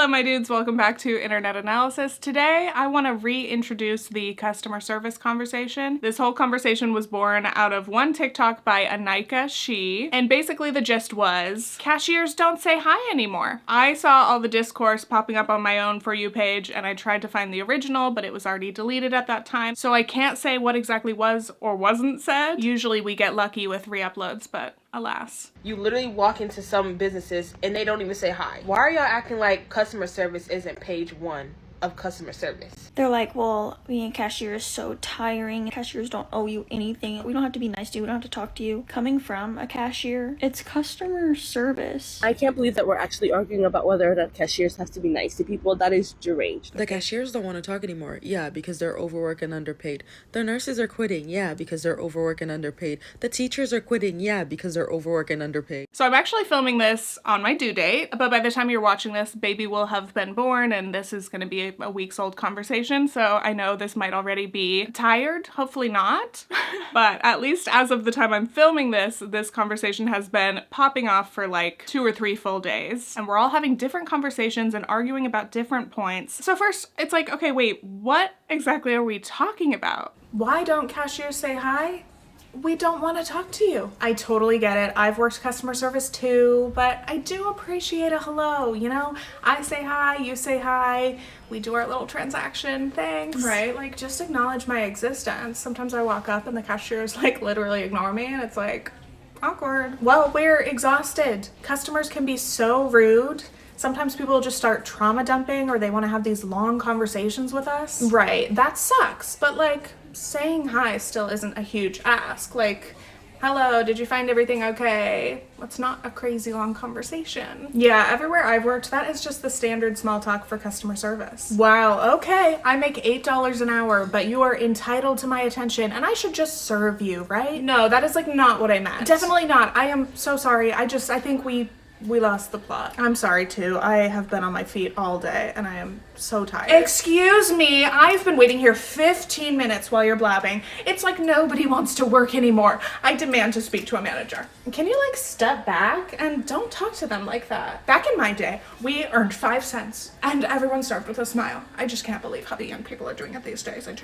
Hello, my dudes. Welcome back to Internet Analysis. Today, I want to reintroduce the customer service conversation. This whole conversation was born out of one TikTok by Anika She, and basically the gist was, cashiers don't say hi anymore. I saw all the discourse popping up on my own For You page, and I tried to find the original, but it was already deleted at that time, so I can't say what exactly was or wasn't said. Usually we get lucky with re-uploads, but alas. You literally walk into some businesses and they don't even say hi. Why are y'all acting like customer service isn't page 1 of customer service? They're like, well, being a cashier is so tiring. Cashiers don't owe you anything. We don't have to be nice to you. We don't have to talk to you. Coming from a cashier, it's customer service. I can't believe that we're actually arguing about whether or not cashiers have to be nice to people. That is deranged. The cashiers don't want to talk anymore. Yeah, because they're overworked and underpaid. The nurses are quitting. Yeah, because they're overworked and underpaid. The teachers are quitting. Yeah, because they're overworked and underpaid. So I'm actually filming this on my due date, but by the time you're watching this, baby will have been born, and this is going to be a week's old conversation, so I know this might already be tired. Hopefully not. But at least as of the time I'm filming this, this conversation has been popping off for like 2 or 3 full days. And we're all having different conversations and arguing about different points. So first, it's like, okay, wait, what exactly are we talking about? Why don't cashiers say hi? We don't want to talk to you. I totally get it. I've worked customer service too, but I do appreciate a hello, you know? I say hi, you say hi, we do our little transaction, thanks. Right? Like, just acknowledge my existence. Sometimes I walk up and the cashiers like literally ignore me and it's like, awkward. Well, we're exhausted. Customers can be so rude. Sometimes people just start trauma dumping or they want to have these long conversations with us. Right, that sucks. But like, saying hi still isn't a huge ask. Like, hello, did you find everything okay? That's not a crazy long conversation. Yeah, everywhere I've worked, that is just the standard small talk for customer service. Wow, okay, I make $8 an hour, but you are entitled to my attention and I should just serve you, right? No, that is like not what I meant. Definitely not. I am so sorry. I think we lost the plot. I'm sorry too. I have been on my feet all day and I am so tired. Excuse me, I've been waiting here 15 minutes while you're blabbing. It's like nobody wants to work anymore. I demand to speak to a manager. Can you like step back and don't talk to them like that? Back in my day, we earned 5 cents and everyone served with a smile. I just can't believe how the young people are doing it these days. I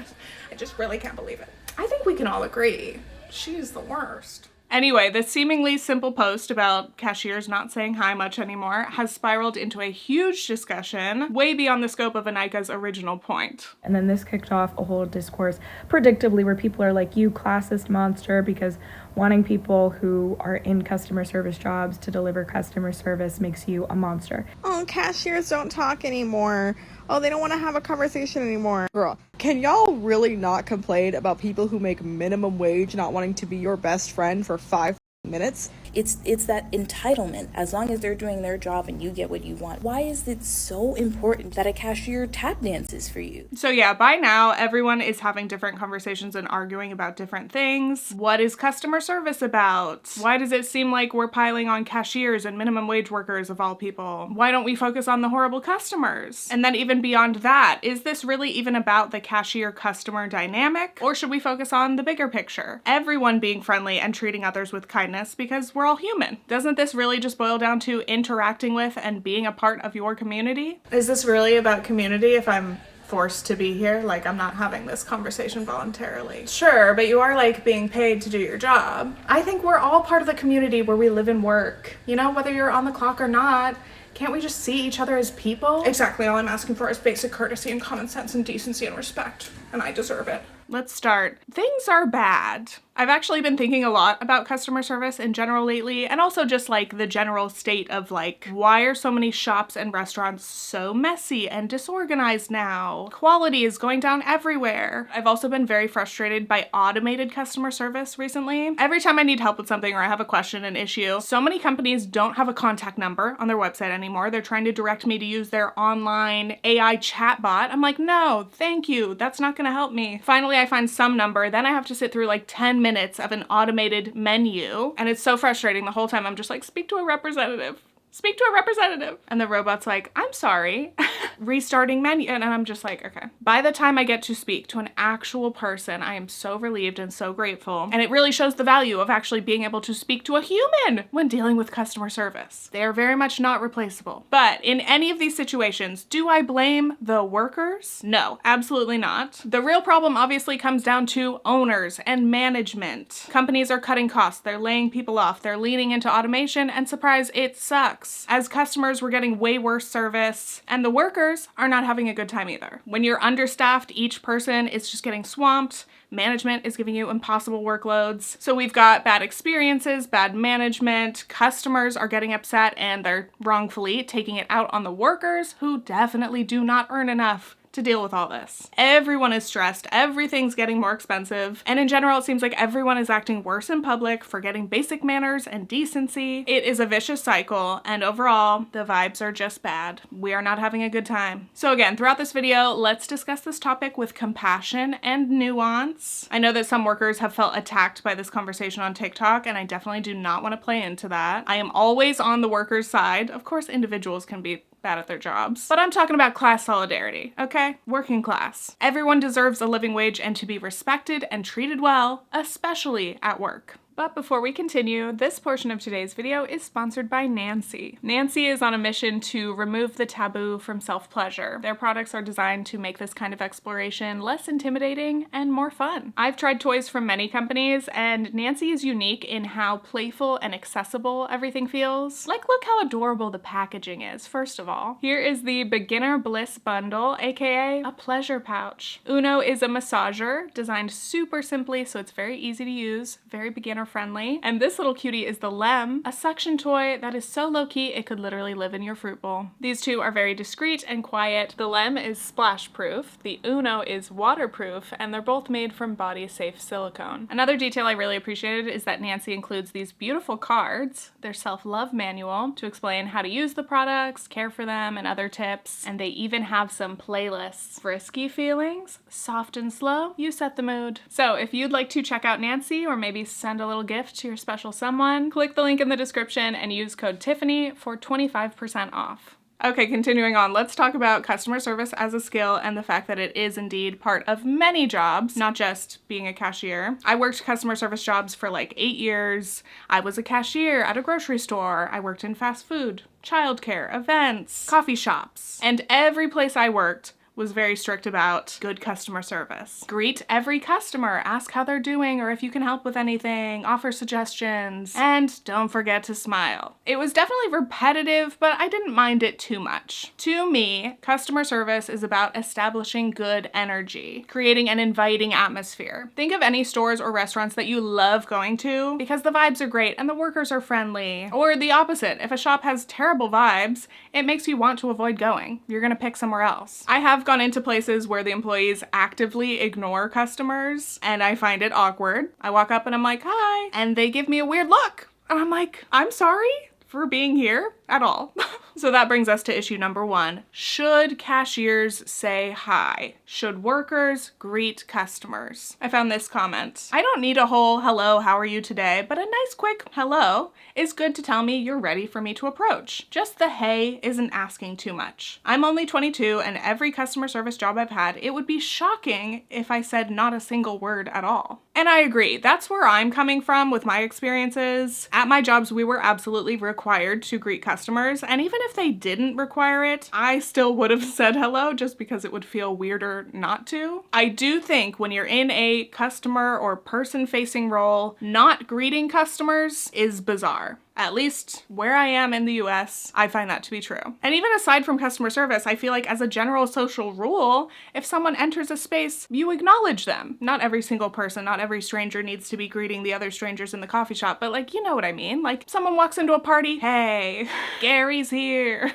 just really can't believe it. I think we can all agree. She's the worst. Anyway, this seemingly simple post about cashiers not saying hi much anymore has spiraled into a huge discussion way beyond the scope of Anika's original point. And then this kicked off a whole discourse, predictably, where people are like, you classist monster, because wanting people who are in customer service jobs to deliver customer service makes you a monster. Oh, cashiers don't talk anymore. Oh, they don't want to have a conversation anymore. Girl, can y'all really not complain about people who make minimum wage not wanting to be your best friend for 5 minutes? It's that entitlement. As long as they're doing their job and you get what you want. Why is it so important that a cashier tap dances for you? So yeah, by now everyone is having different conversations and arguing about different things. What is customer service about? Why does it seem like we're piling on cashiers and minimum wage workers of all people? Why don't we focus on the horrible customers? And then even beyond that, is this really even about the cashier-customer dynamic? Or should we focus on the bigger picture? Everyone being friendly and treating others with kindness because we're all human. Doesn't this really just boil down to interacting with and being a part of your community? Is this really about community if I'm forced to be here? Like, I'm not having this conversation voluntarily. Sure, but you are like being paid to do your job. I think we're all part of the community where we live and work. You know, whether you're on the clock or not. Can't we just see each other as people? Exactly, all I'm asking for is basic courtesy and common sense and decency and respect. And I deserve it. Let's start. Things are bad. I've actually been thinking a lot about customer service in general lately, and also just like the general state of like, why are so many shops and restaurants so messy and disorganized now? Quality is going down everywhere. I've also been very frustrated by automated customer service recently. Every time I need help with something or I have a question, an issue, so many companies don't have a contact number on their website anymore. They're trying to direct me to use their online AI chatbot. I'm like, no, thank you. That's not gonna help me. Finally, I find some number, then I have to sit through like 10 minutes of an automated menu, and it's so frustrating. The whole time I'm just like, speak to a representative. Speak to a representative. And the robot's like, I'm sorry. restarting menu. And I'm just like, okay. By the time I get to speak to an actual person, I am so relieved and so grateful. And it really shows the value of actually being able to speak to a human when dealing with customer service. They are very much not replaceable. But in any of these situations, do I blame the workers? No, absolutely not. The real problem obviously comes down to owners and management. Companies are cutting costs, they're laying people off, they're leaning into automation, and surprise, it sucks. As customers, we're getting way worse service, and the workers are not having a good time either. When you're understaffed, each person is just getting swamped. Management is giving you impossible workloads. So we've got bad experiences, bad management, customers are getting upset and they're wrongfully taking it out on the workers who definitely do not earn enough to deal with all this. Everyone is stressed, everything's getting more expensive, and in general it seems like everyone is acting worse in public, forgetting basic manners and decency. It is a vicious cycle, and overall, the vibes are just bad. We are not having a good time. So again, throughout this video, let's discuss this topic with compassion and nuance. I know that some workers have felt attacked by this conversation on TikTok, and I definitely do not want to play into that. I am always on the workers' side. Of course, individuals can be bad at their jobs. But I'm talking about class solidarity, okay? Working class. Everyone deserves a living wage and to be respected and treated well, especially at work. But before we continue, this portion of today's video is sponsored by Nancy. Nancy is on a mission to remove the taboo from self-pleasure. Their products are designed to make this kind of exploration less intimidating and more fun. I've tried toys from many companies, and Nancy is unique in how playful and accessible everything feels. Like, look how adorable the packaging is, first of all. Here is the Beginner Bliss Bundle, aka a pleasure pouch. Uno is a massager, designed super simply so it's very easy to use, very beginner friendly. And this little cutie is the Lem, a suction toy that is so low-key it could literally live in your fruit bowl. These two are very discreet and quiet. The Lem is splash proof, the Uno is waterproof, and they're both made from body-safe silicone. Another detail I really appreciated is that Nancy includes these beautiful cards, their self-love manual, to explain how to use the products, care for them, and other tips. And they even have some playlists. Frisky feelings, soft and slow, you set the mood. So if you'd like to check out Nancy or maybe send a little gift to your special someone, click the link in the description and use code Tiffany for 25% off. Okay, continuing on, let's talk about customer service as a skill and the fact that it is indeed part of many jobs, not just being a cashier. I worked customer service jobs for like 8 years. I was a cashier at a grocery store. I worked in fast food, childcare, events, coffee shops, and every place I worked was very strict about good customer service. Greet every customer, ask how they're doing or if you can help with anything, offer suggestions, and don't forget to smile. It was definitely repetitive, but I didn't mind it too much. To me, customer service is about establishing good energy, creating an inviting atmosphere. Think of any stores or restaurants that you love going to because the vibes are great and the workers are friendly. Or the opposite, if a shop has terrible vibes, it makes you want to avoid going. You're gonna pick somewhere else. I have gone into places where the employees actively ignore customers and I find it awkward. I walk up and I'm like, hi, and they give me a weird look. And I'm like, I'm sorry for being here at all. So that brings us to issue number 1. Should cashiers say hi? Should workers greet customers? I found this comment. I don't need a whole hello, how are you today? But a nice quick hello is good to tell me you're ready for me to approach. Just the hey isn't asking too much. I'm only 22 and every customer service job I've had, it would be shocking if I said not a single word at all. And I agree, that's where I'm coming from with my experiences. At my jobs, we were absolutely required to greet customers, and even if they didn't require it, I still would have said hello just because it would feel weirder not to. I do think when you're in a customer or person-facing role, not greeting customers is bizarre. At least where I am in the US, I find that to be true. And even aside from customer service, I feel like as a general social rule, if someone enters a space, you acknowledge them. Not every single person, not every stranger needs to be greeting the other strangers in the coffee shop, but like, you know what I mean? Like someone walks into a party, hey, Gary's here.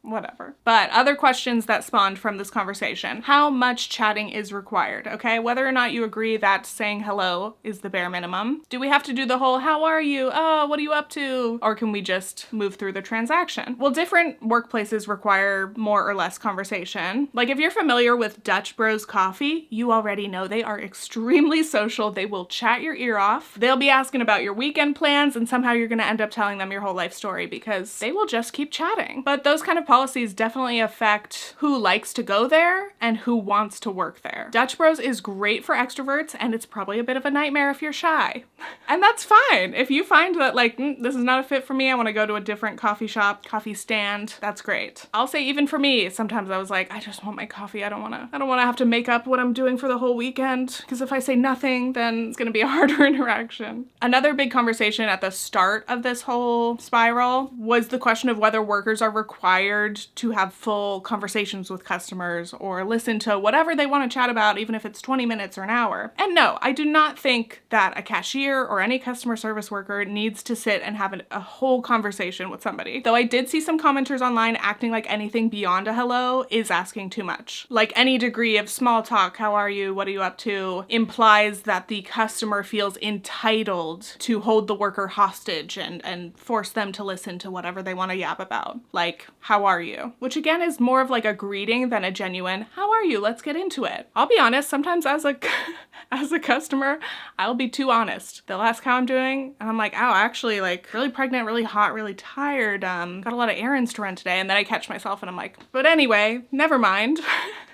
Whatever. But other questions that spawned from this conversation. How much chatting is required, okay? Whether or not you agree that saying hello is the bare minimum. Do we have to do the whole, how are you? Oh, what are you up to? Or can we just move through the transaction? Well, different workplaces require more or less conversation. Like if you're familiar with Dutch Bros Coffee, you already know they are extremely social. They will chat your ear off. They'll be asking about your weekend plans and somehow you're gonna end up telling them your whole life story because they will just keep chatting. But those kind of policies definitely affect who likes to go there and who wants to work there. Dutch Bros is great for extroverts, and it's probably a bit of a nightmare if you're shy. And that's fine. If you find that like, this is not a fit for me, I want to go to a different coffee shop, coffee stand, that's great. I'll say even for me, sometimes I was like, I just want my coffee. I don't want to have to make up what I'm doing for the whole weekend, because if I say nothing, then it's going to be a harder interaction. Another big conversation at the start of this whole spiral was the question of whether workers are required to have full conversations with customers or listen to whatever they want to chat about, even if it's 20 minutes or an hour. And no, I do not think that a cashier or any customer service worker needs to sit and have a whole conversation with somebody. Though I did see some commenters online acting like anything beyond a hello is asking too much. Like any degree of small talk, how are you, what are you up to, implies that the customer feels entitled to hold the worker hostage and force them to listen to whatever they want to yap about. Like, how are you? Which again is more of like a greeting than a genuine, how are you? Let's get into it. I'll be honest, sometimes as a customer, I'll be too honest. They'll ask how I'm doing, and I'm like, oh, actually, like, really pregnant, really hot, really tired, got a lot of errands to run today, and then I catch myself and I'm like, but anyway, never mind.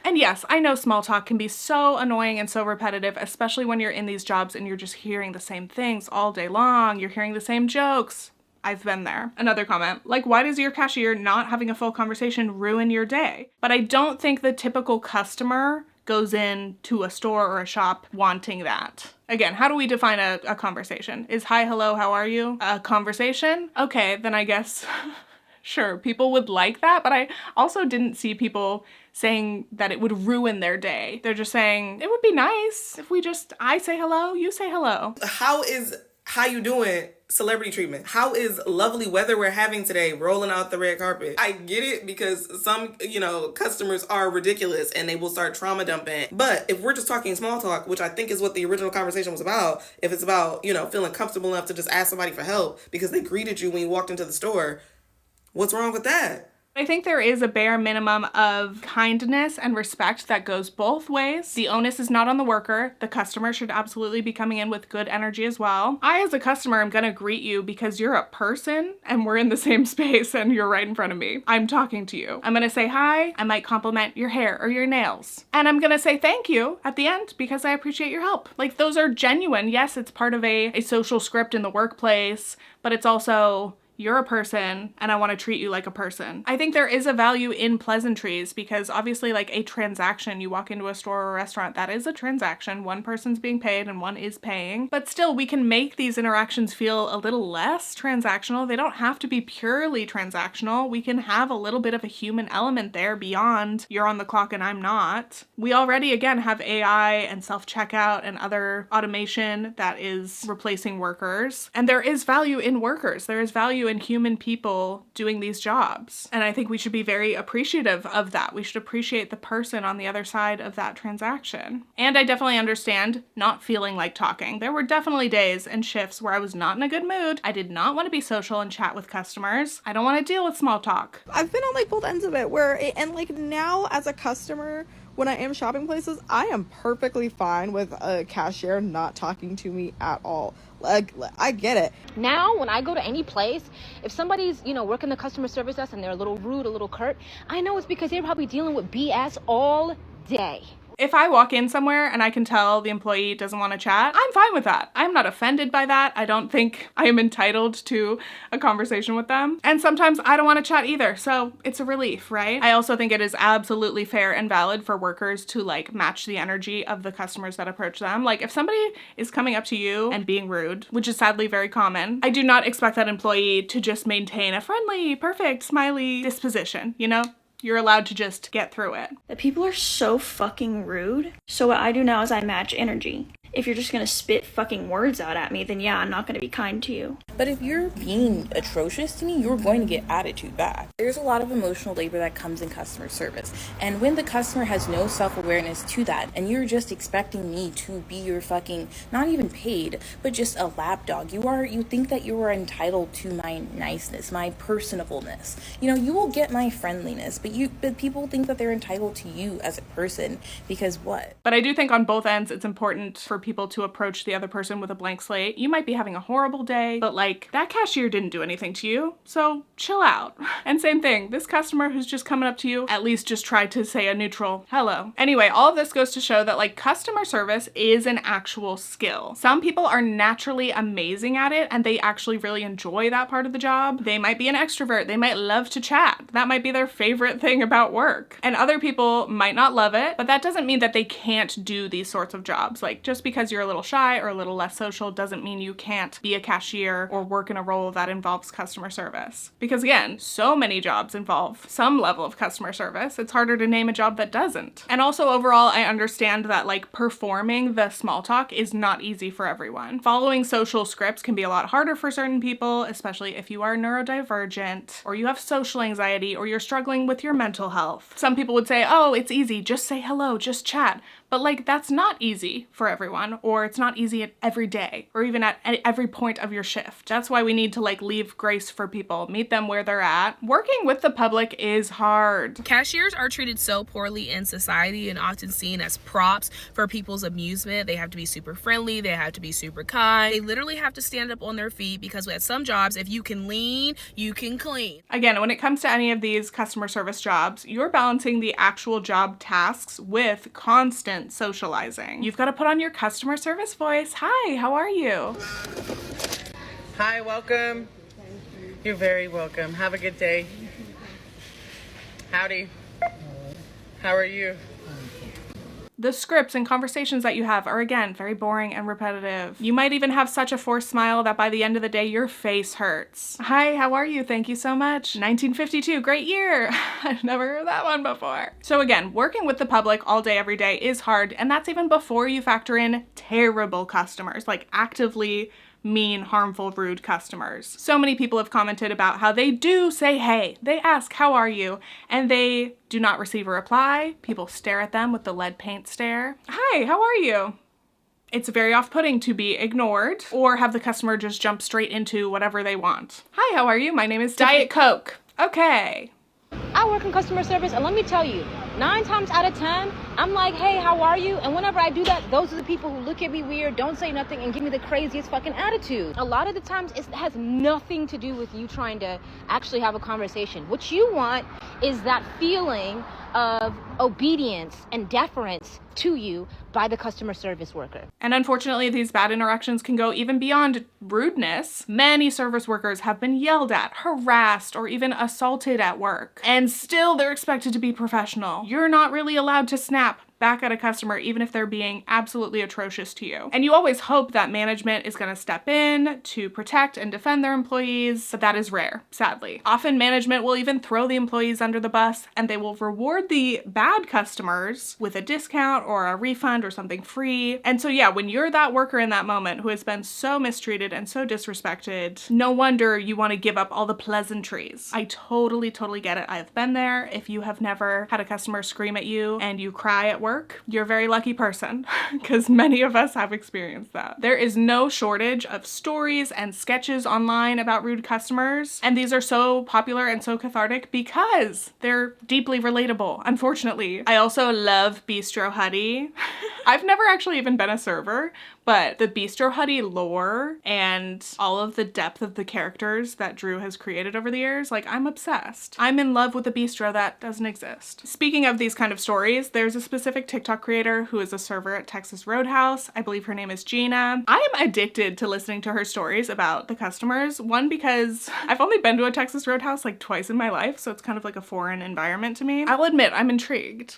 And yes, I know small talk can be so annoying and so repetitive, especially when you're in these jobs and you're just hearing the same things all day long, you're hearing the same jokes. I've been there. Another comment, like, why does your cashier not having a full conversation ruin your day? But I don't think the typical customer goes into a store or a shop wanting that. Again, how do we define a conversation? Is hi, hello, how are you a conversation? Okay, then I guess, sure, people would like that, but I also didn't see people saying that it would ruin their day. They're just saying, it would be nice if I say hello, you say hello. How is how you doing celebrity treatment? How is lovely weather we're having today rolling out the red carpet? I get it because some, customers are ridiculous and they will start trauma dumping. But if we're just talking small talk, which I think is what the original conversation was about, if it's about, feeling comfortable enough to just ask somebody for help because they greeted you when you walked into the store, what's wrong with that? I think there is a bare minimum of kindness and respect that goes both ways. The onus is not on the worker. The customer should absolutely be coming in with good energy as well. I, as a customer, am gonna greet you because you're a person and we're in the same space and you're right in front of me. I'm talking to you. I'm gonna say hi. I might compliment your hair or your nails. And I'm gonna say thank you at the end because I appreciate your help. Like, those are genuine. Yes, it's part of a social script in the workplace, but it's also, you're a person and I want to treat you like a person. I think there is a value in pleasantries because obviously, like, a transaction, you walk into a store or a restaurant, that is a transaction. One person's being paid and one is paying. But still, we can make these interactions feel a little less transactional. They don't have to be purely transactional. We can have a little bit of a human element there beyond you're on the clock and I'm not. We already, again, have AI and self-checkout and other automation that is replacing workers. And there is value in workers. There is value in human people doing these jobs. And I think we should be very appreciative of that. We should appreciate the person on the other side of that transaction. And I definitely understand not feeling like talking. There were definitely days and shifts where I was not in a good mood. I did not want to be social and chat with customers. I don't want to deal with small talk. I've been on like both ends of it now as a customer, when I am shopping places, I am perfectly fine with a cashier not talking to me at all. Like, I get it. Now, when I go to any place, if somebody's, working the customer service desk and they're a little rude, a little curt, I know it's because they're probably dealing with BS all day. If I walk in somewhere and I can tell the employee doesn't want to chat, I'm fine with that. I'm not offended by that. I don't think I am entitled to a conversation with them. And sometimes I don't want to chat either, so it's a relief, right? I also think it is absolutely fair and valid for workers to match the energy of the customers that approach them. Like, if somebody is coming up to you and being rude, which is sadly very common, I do not expect that employee to just maintain a friendly, perfect, smiley disposition, You're allowed to just get through it. The people are so fucking rude. So what I do now is I match energy. If you're just gonna spit fucking words out at me, then yeah, I'm not gonna be kind to you. But if you're being atrocious to me, you're going to get attitude back. There's a lot of emotional labor that comes in customer service. And when the customer has no self-awareness to that, and you're just expecting me to be your fucking, not even paid, but just a lapdog, you think that you are entitled to my niceness, my personableness. You will get my friendliness, but people think that they're entitled to you as a person because what? But I do think on both ends, it's important for for people to approach the other person with a blank slate. You might be having a horrible day, but like that cashier didn't do anything to you, so chill out. And same thing, this customer who's just coming up to you, at least just try to say a neutral hello. Anyway, all of this goes to show that like customer service is an actual skill. Some people are naturally amazing at it and they actually really enjoy that part of the job. They might be an extrovert, they might love to chat. That might be their favorite thing about work. And other people might not love it, but that doesn't mean that they can't do these sorts of jobs. Like just because you're a little shy or a little less social doesn't mean you can't be a cashier or work in a role that involves customer service. Because again, so many jobs involve some level of customer service. It's harder to name a job that doesn't. And also overall, I understand that like performing the small talk is not easy for everyone. Following social scripts can be a lot harder for certain people, especially if you are neurodivergent or you have social anxiety or you're struggling with your mental health. Some people would say, oh, it's easy, just say hello, just chat. But like, that's not easy for everyone, or it's not easy at every day, or even at every point of your shift. That's why we need to like leave grace for people, meet them where they're at. Working with the public is hard. Cashiers are treated so poorly in society and often seen as props for people's amusement. They have to be super friendly, they have to be super kind. They literally have to stand up on their feet because at some jobs, if you can lean, you can clean. Again, when it comes to any of these customer service jobs, you're balancing the actual job tasks with constant socializing. You've got to put on your customer service voice. Hi, how are you? Hi, welcome. You're very welcome. Have a good day. Howdy. How are you? The scripts and conversations that you have are, again, very boring and repetitive. You might even have such a forced smile that by the end of the day, your face hurts. Hi, how are you? Thank you so much. 1952, great year. I've never heard that one before. So again, working with the public all day, every day is hard, and that's even before you factor in terrible customers, like actively mean, harmful, rude customers. So many people have commented about how they do say hey, they ask how are you, and they do not receive a reply. People stare at them with the lead paint stare. Hi, how are you? It's very off-putting to be ignored or have the customer just jump straight into whatever they want. Hi, how are you? My name is Diet Coke. Okay. I work in customer service, and let me tell you, 9 times out of 10, I'm like, hey, how are you? And whenever I do that, those are the people who look at me weird, don't say nothing, and give me the craziest fucking attitude. A lot of the times, it has nothing to do with you trying to actually have a conversation. What you want is that feeling of obedience and deference to you by the customer service worker. And unfortunately, these bad interactions can go even beyond rudeness. Many service workers have been yelled at, harassed, or even assaulted at work. And still they're expected to be professional. You're not really allowed to snap back at a customer even if they're being absolutely atrocious to you. And you always hope that management is going to step in to protect and defend their employees, but that is rare, sadly. Often management will even throw the employees under the bus, and they will reward the bad customers with a discount or a refund or something free. And so yeah, when you're that worker in that moment who has been so mistreated and so disrespected, no wonder you want to give up all the pleasantries. I totally get it. I've been there. If you have never had a customer scream at you and you cry at work, you're a very lucky person, because many of us have experienced that. There is no shortage of stories and sketches online about rude customers, and these are so popular and so cathartic because they're deeply relatable, unfortunately. I also love Bistro Huddy. I've never actually even been a server, but the Bistro Huddy lore and all of the depth of the characters that Drew has created over the years, like, I'm obsessed. I'm in love with a bistro that doesn't exist. Speaking of these kind of stories, there's a specific TikTok creator who is a server at Texas Roadhouse. I believe her name is Gina. I am addicted to listening to her stories about the customers. One, because I've only been to a Texas Roadhouse like twice in my life, so it's kind of like a foreign environment to me. I'll admit, I'm intrigued.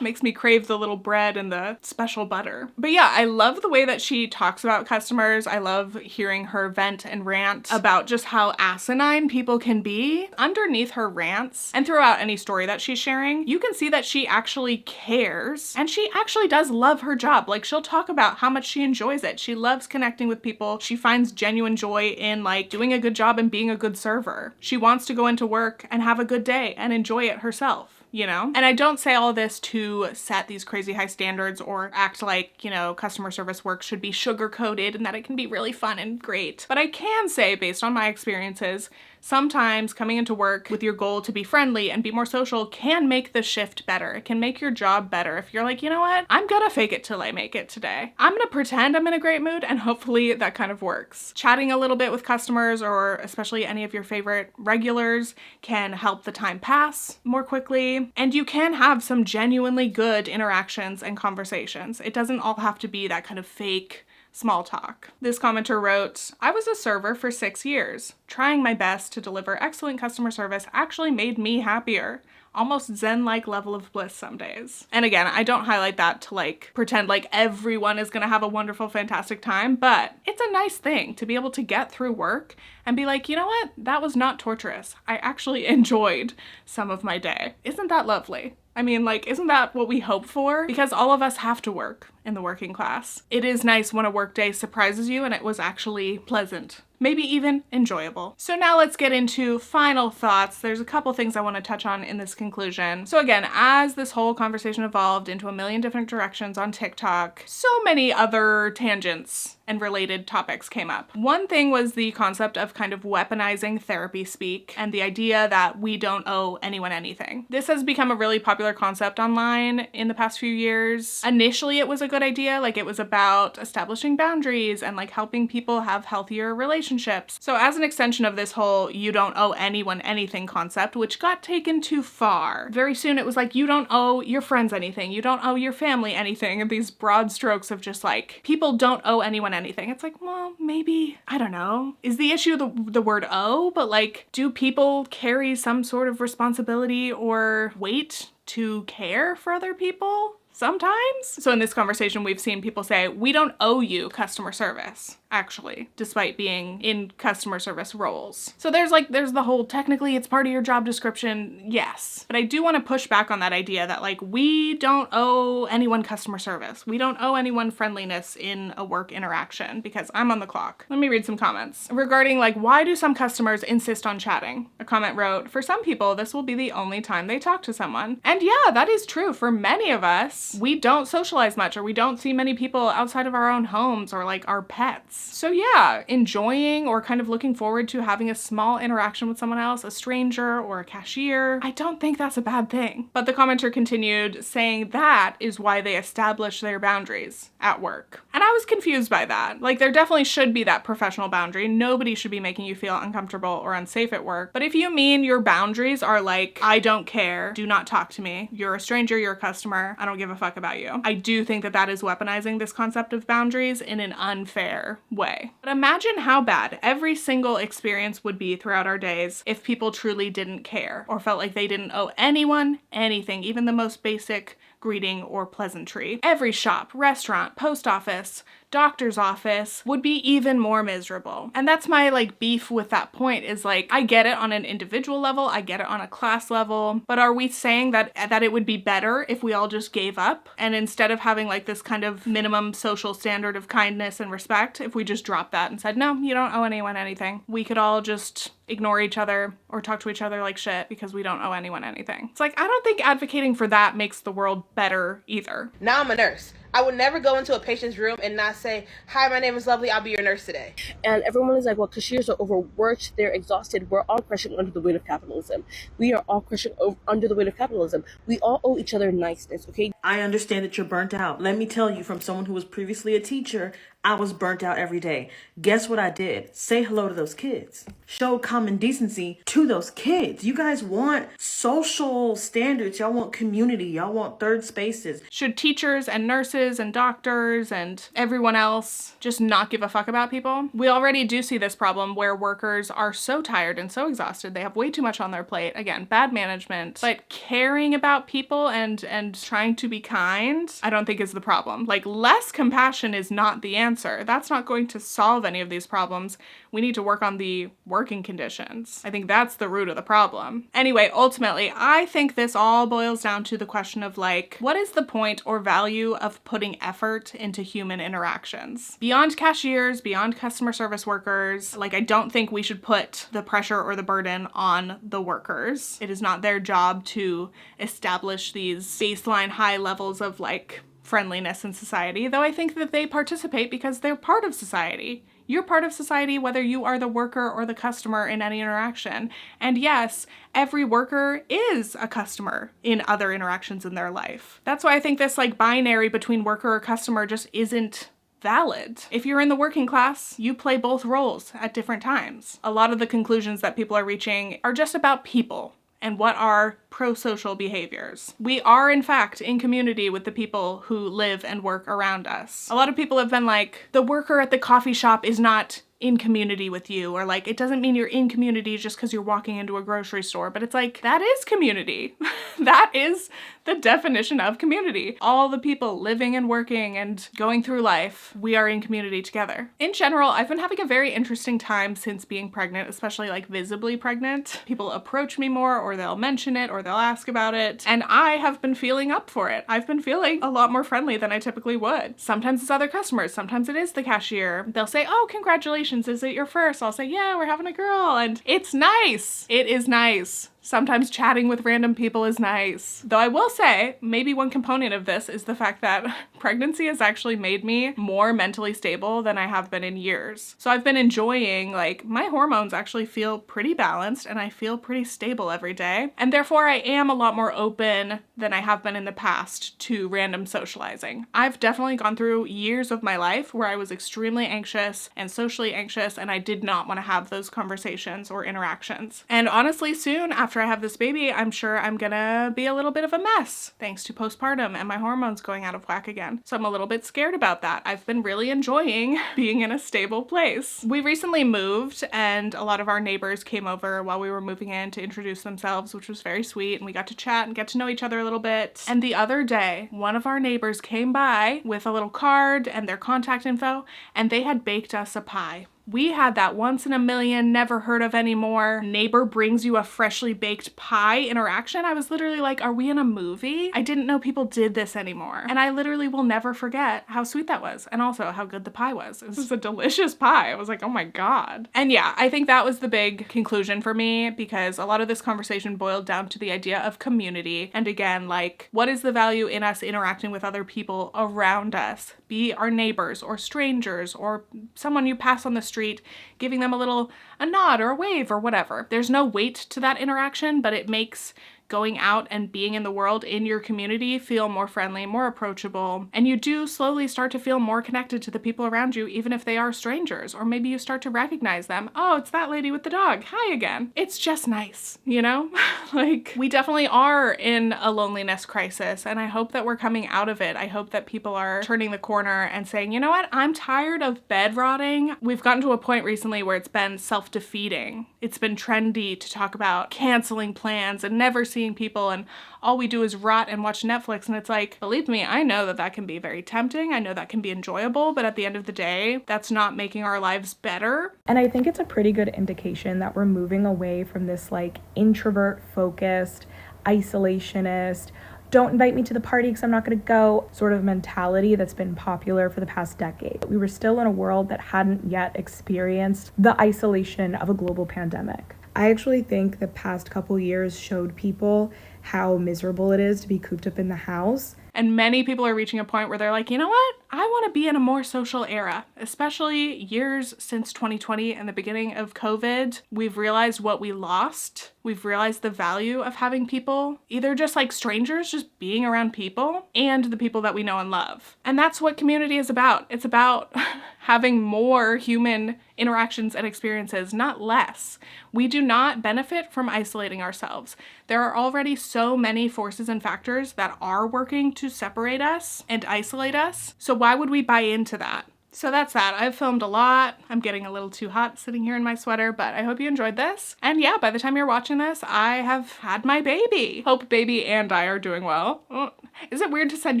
Makes me crave the little bread and the special butter. But yeah, I love the way that she talks about customers. I love hearing her vent and rant about just how asinine people can be. Underneath her rants and throughout any story that she's sharing, you can see that she actually cares and she actually does love her job. Like, she'll talk about how much she enjoys it. She loves connecting with people. She finds genuine joy in like doing a good job and being a good server. She wants to go into work and have a good day and enjoy it herself. You know? And I don't say all this to set these crazy high standards or act like, you know, customer service work should be sugar-coated and that it can be really fun and great. But I can say, based on my experiences, sometimes coming into work with your goal to be friendly and be more social can make the shift better. It can make your job better. If you're like, you know what? I'm gonna fake it till I make it today. I'm gonna pretend I'm in a great mood, and hopefully that kind of works. Chatting a little bit with customers, or especially any of your favorite regulars, can help the time pass more quickly. And you can have some genuinely good interactions and conversations. It doesn't all have to be that kind of fake small talk. This commenter wrote, I was a server for 6 years. Trying my best to deliver excellent customer service actually made me happier. Almost zen-like level of bliss some days. And again, I don't highlight that to like pretend like everyone is gonna have a wonderful, fantastic time, but it's a nice thing to be able to get through work and be like, you know what? That was not torturous. I actually enjoyed some of my day. Isn't that lovely? I mean, like, isn't that what we hope for? Because all of us have to work in the working class. It is nice when a workday surprises you and it was actually pleasant. Maybe even enjoyable. So now let's get into final thoughts. There's a couple things I want to touch on in this conclusion. So again, as this whole conversation evolved into a million different directions on TikTok, so many other tangents and related topics came up. One thing was the concept of kind of weaponizing therapy speak and the idea that we don't owe anyone anything. This has become a really popular concept online in the past few years. Initially, it was a good idea. Like, it was about establishing boundaries and like helping people have healthier relationships. So as an extension of this whole you don't owe anyone anything concept, which got taken too far, very soon it was like you don't owe your friends anything, you don't owe your family anything, and these broad strokes of just like people don't owe anyone anything. It's like, well, maybe, I don't know. Is the issue the word owe? But like, do people carry some sort of responsibility or weight to care for other people? Sometimes. So in this conversation, we've seen people say, we don't owe you customer service, actually, despite being in customer service roles. So there's the whole, technically it's part of your job description, yes. But I do want to push back on that idea that like, we don't owe anyone customer service. We don't owe anyone friendliness in a work interaction, because I'm on the clock. Let me read some comments. Regarding like, why do some customers insist on chatting? A comment wrote, for some people, this will be the only time they talk to someone. And yeah, that is true. For many of us, we don't socialize much, or we don't see many people outside of our own homes or like our pets. So yeah, enjoying or kind of looking forward to having a small interaction with someone else, a stranger or a cashier, I don't think that's a bad thing. But the commenter continued saying that is why they establish their boundaries at work. And I was confused by that. Like, there definitely should be that professional boundary. Nobody should be making you feel uncomfortable or unsafe at work. But if you mean your boundaries are like, I don't care, do not talk to me, you're a stranger, you're a customer, I don't give a fuck about you. I do think that that is weaponizing this concept of boundaries in an unfair way. But imagine how bad every single experience would be throughout our days if people truly didn't care or felt like they didn't owe anyone anything, even the most basic greeting or pleasantry. Every shop, restaurant, post office, doctor's office would be even more miserable. And that's my like beef with that point, is like, I get it on an individual level, I get it on a class level, but are we saying that it would be better if we all just gave up, and instead of having like this kind of minimum social standard of kindness and respect, if we just dropped that and said, no, you don't owe anyone anything, we could all just ignore each other or talk to each other like shit because we don't owe anyone anything. It's like, I don't think advocating for that makes the world better either. Now I'm a nurse. I would never go into a patient's room and not say, hi, my name is Lovely, I'll be your nurse today. And everyone is like, well, cashiers are overworked, they're exhausted. We're all crushing under the weight of capitalism. We are all crushing under the weight of capitalism. We all owe each other niceness, okay? I understand that you're burnt out. Let me tell you, from someone who was previously a teacher, I was burnt out every day. Guess what I did? Say hello to those kids. Showed common decency to those kids. You guys want social standards. Y'all want community. Y'all want third spaces. Should teachers and nurses and doctors and everyone else just not give a fuck about people? We already do see this problem where workers are so tired and so exhausted. They have way too much on their plate. Again, bad management. But caring about people and trying to be kind, I don't think is the problem. Like, less compassion is not the answer. That's not going to solve any of these problems. We need to work on the working conditions. I think that's the root of the problem. Anyway, ultimately, I think this all boils down to the question of like, what is the point or value of putting effort into human interactions? Beyond cashiers, beyond customer service workers, like, I don't think we should put the pressure or the burden on the workers. It is not their job to establish these baseline high levels of like friendliness in society, though I think that they participate because they're part of society. You're part of society whether you are the worker or the customer in any interaction. And yes, every worker is a customer in other interactions in their life. That's why I think this like binary between worker or customer just isn't valid. If you're in the working class, you play both roles at different times. A lot of the conclusions that people are reaching are just about people and what are pro-social behaviors. We are, in fact, in community with the people who live and work around us. A lot of people have been like, the worker at the coffee shop is not in community with you, or like, it doesn't mean you're in community just because you're walking into a grocery store, but it's like, that is community. That is the definition of community. All the people living and working and going through life, we are in community together. In general, I've been having a very interesting time since being pregnant, especially like visibly pregnant. People approach me more, or they'll mention it, or they'll ask about it, and I have been feeling up for it. I've been feeling a lot more friendly than I typically would. Sometimes it's other customers, sometimes it is the cashier. They'll say, oh, congratulations, is it your first? I'll say, yeah, we're having a girl, and it's nice. It is nice. Sometimes chatting with random people is nice. Though I will say, maybe one component of this is the fact that pregnancy has actually made me more mentally stable than I have been in years. So I've been enjoying, like, my hormones actually feel pretty balanced and I feel pretty stable every day. And therefore I am a lot more open than I have been in the past to random socializing. I've definitely gone through years of my life where I was extremely anxious and socially anxious, and I did not want to have those conversations or interactions. And honestly, soon after I have this baby, I'm sure I'm gonna be a little bit of a mess thanks to postpartum and my hormones going out of whack again. So I'm a little bit scared about that. I've been really enjoying being in a stable place. We recently moved and a lot of our neighbors came over while we were moving in to introduce themselves, which was very sweet, and we got to chat and get to know each other a little bit. And the other day, one of our neighbors came by with a little card and their contact info, and they had baked us a pie. We had that once in a million, never heard of anymore, neighbor brings you a freshly baked pie interaction. I was literally like, are we in a movie? I didn't know people did this anymore. And I literally will never forget how sweet that was, and also how good the pie was. It was a delicious pie. I was like, oh my God. And yeah, I think that was the big conclusion for me, because a lot of this conversation boiled down to the idea of community. And again, like, what is the value in us interacting with other people around us? Be our neighbors or strangers or someone you pass on the street, giving them a nod or a wave or whatever. There's no weight to that interaction, but it makes going out and being in the world in your community feel more friendly, more approachable, and you do slowly start to feel more connected to the people around you, even if they are strangers, or maybe you start to recognize them. Oh, it's that lady with the dog. Hi again. It's just nice, you know? Like, we definitely are in a loneliness crisis, and I hope that we're coming out of it. I hope that people are turning the corner and saying, you know what? I'm tired of bedrotting. We've gotten to a point recently where it's been self-defeating. It's been trendy to talk about canceling plans and never seeing people, and all we do is rot and watch Netflix. And it's like, believe me, I know that that can be very tempting. I know that can be enjoyable, but at the end of the day, that's not making our lives better. And I think it's a pretty good indication that we're moving away from this like introvert focused, isolationist, don't invite me to the party because I'm not going to go sort of mentality that's been popular for the past decade. We were still in a world that hadn't yet experienced the isolation of a global pandemic. I actually think the past couple years showed people how miserable it is to be cooped up in the house. And many people are reaching a point where they're like, you know what? I want to be in a more social era, especially years since 2020 and the beginning of COVID. We've realized what we lost. We've realized the value of having people, either just like strangers, just being around people, and the people that we know and love. And that's what community is about. It's about having more human interactions and experiences, not less. We do not benefit from isolating ourselves. There are already so many forces and factors that are working to separate us and isolate us. So why would we buy into that? So that's that. I've filmed a lot. I'm getting a little too hot sitting here in my sweater, but I hope you enjoyed this. And yeah, by the time you're watching this, I have had my baby. Hope baby and I are doing well. Is it weird to send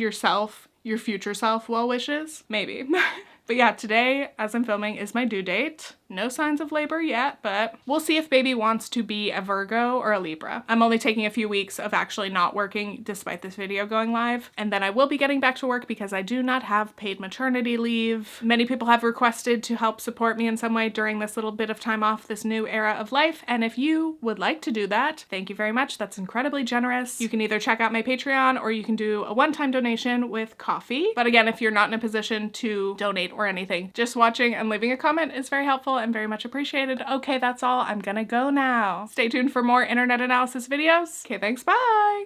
yourself, your future self, well wishes? Maybe. But yeah, today, as I'm filming, is my due date. No signs of labor yet, but we'll see if baby wants to be a Virgo or a Libra. I'm only taking a few weeks of actually not working despite this video going live, and then I will be getting back to work because I do not have paid maternity leave. Many people have requested to help support me in some way during this little bit of time off this new era of life, and if you would like to do that, thank you very much. That's incredibly generous. You can either check out my Patreon or you can do a one-time donation with coffee. But again, if you're not in a position to donate or anything, just watching and leaving a comment is very helpful and very much appreciated. Okay, that's all. I'm gonna go now. Stay tuned for more internet analysis videos. Okay, thanks, bye!